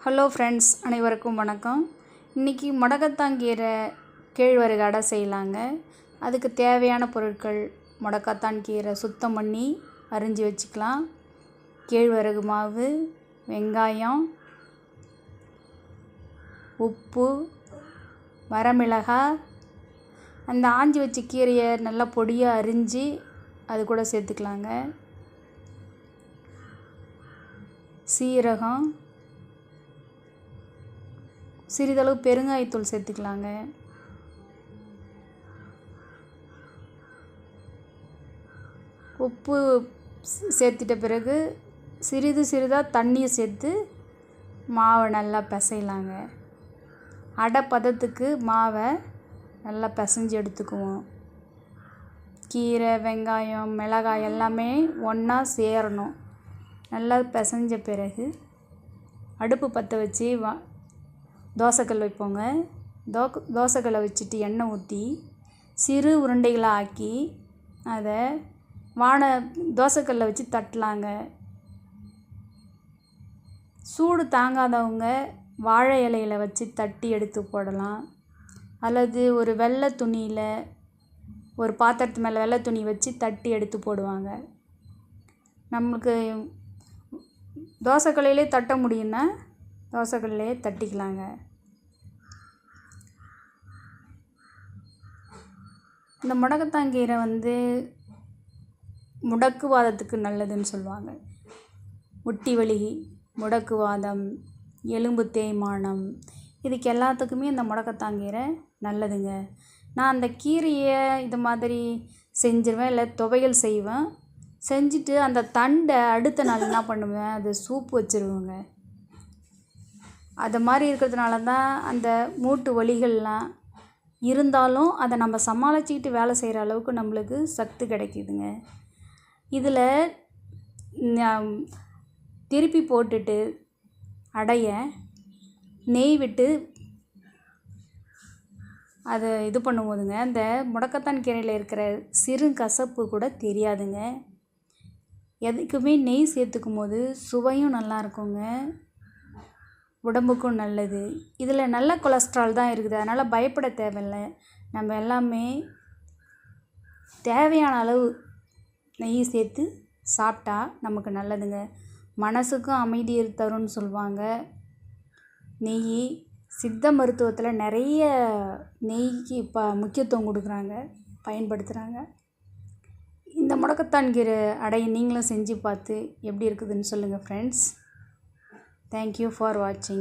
Hello friends, அனைவருக்கும் வணக்கம். இன்றைக்கி முடக்கத்தாங்கீரை கேழ்வரகு அடை செய்யலாங்க. அதுக்கு தேவையான பொருட்கள்: முடக்கத்தான் கீரை சுத்தம் பண்ணி அரிஞ்சு வச்சுக்கலாம், கேழ்வரகு மாவு, வெங்காயம், உப்பு, வரமிளகாய், அந்த ஆஞ்சி வச்ச கீரையை நல்லா பொடியாக அரிஞ்சு அது கூட சேர்த்துக்கலாங்க, சீரகம், சிறிதளவு பெருங்காயத்தூள் சேர்த்துக்கலாங்க, உப்பு சேர்த்துட்ட பிறகு சிறிதாக தண்ணியை சேர்த்து மாவை நல்லா பிசையலாங்க. அடை பதத்துக்கு மாவை நல்லா பிசைஞ்சு எடுத்துக்குவோம். கீரை, வெங்காயம், மிளகாய் எல்லாமே ஒன்றா சேரணும். நல்லா பிசைஞ்ச பிறகு அடுப்பு பற்ற வச்சு தோசைக்கல் வைப்போங்க. தோசைக்கல்லை வச்சுட்டு எண்ணெய் ஊற்றி சிறு உருண்டைகளாக ஆக்கி அதை தோசைக்கல்லை வச்சு தட்டலாங்க. சூடு தாங்காதவங்க வாழை இலையில் வச்சு தட்டி எடுத்து போடலாம். அல்லது ஒரு வெள்ளை துணியில், ஒரு பாத்திரத்து மேலே வெள்ளை துணி வச்சு தட்டி எடுத்து போடுவாங்க. நம்மளுக்கு தோசைக்கல்லையிலே தட்ட முடியும்னா தோசைக்கல்லையே தட்டிக்கலாங்க. இந்த முடக்கத்தாங்கீரை முடக்குவாதத்துக்கு நல்லதுன்னு சொல்லுவாங்க. முட்டி வலி, முடக்குவாதம், எலும்பு தேய்மானம், இதுக்கு எல்லாத்துக்குமே இந்த முடக்கத்தாங்கீரை நல்லதுங்க. நான் அந்த கீரையை இது மாதிரி செஞ்சிருவேன், இல்லை துவையல் செய்வேன். செஞ்சுட்டு அந்த தண்டை அடுத்த நாள் என்ன பண்ணுவேன், அது சூப்பு வச்சுருவேங்க. அது மாதிரி இருக்கிறதுனால தான் அந்த மூட்டு வலிகள்லாம் இருந்தாலும் அதை நம்ம சமாளிச்சுக்கிட்டு வேலை செய்கிற அளவுக்கு நம்மளுக்கு சக்தி கிடைக்கிதுங்க. இதில் திருப்பி போட்டுட்டு அடைய நெய் விட்டு அதை இது பண்ணும்போதுங்க, அந்த முடக்கத்தான் கீரையில் இருக்கிற சிறு கசப்பு கூட தெரியாதுங்க. எதுக்குமே நெய் சேர்த்துக்கும் போது சுவையும் நல்லா இருக்குங்க, உடம்புக்கும் நல்லது. இதில் நல்ல கொலஸ்ட்ரால் தான் இருக்குது, அதனால் பயப்பட தேவையில்லை. நம்ம எல்லாமே தேவையான அளவு நெய் சேர்த்து சாப்பிட்டா நமக்கு நல்லதுங்க. மனசுக்கும் அமைதி தரும்னு சொல்லுவாங்க. நெய் சித்த மருத்துவத்தில் நிறைய நெய்க்கு முக்கியத்துவம் கொடுக்குறாங்க, பயன்படுத்துகிறாங்க. இந்த முடக்கத்தான் கீரை அடையை நீங்களும் செஞ்சு பார்த்து எப்படி இருக்குதுன்னு சொல்லுங்கள் friends. Thank you for watching.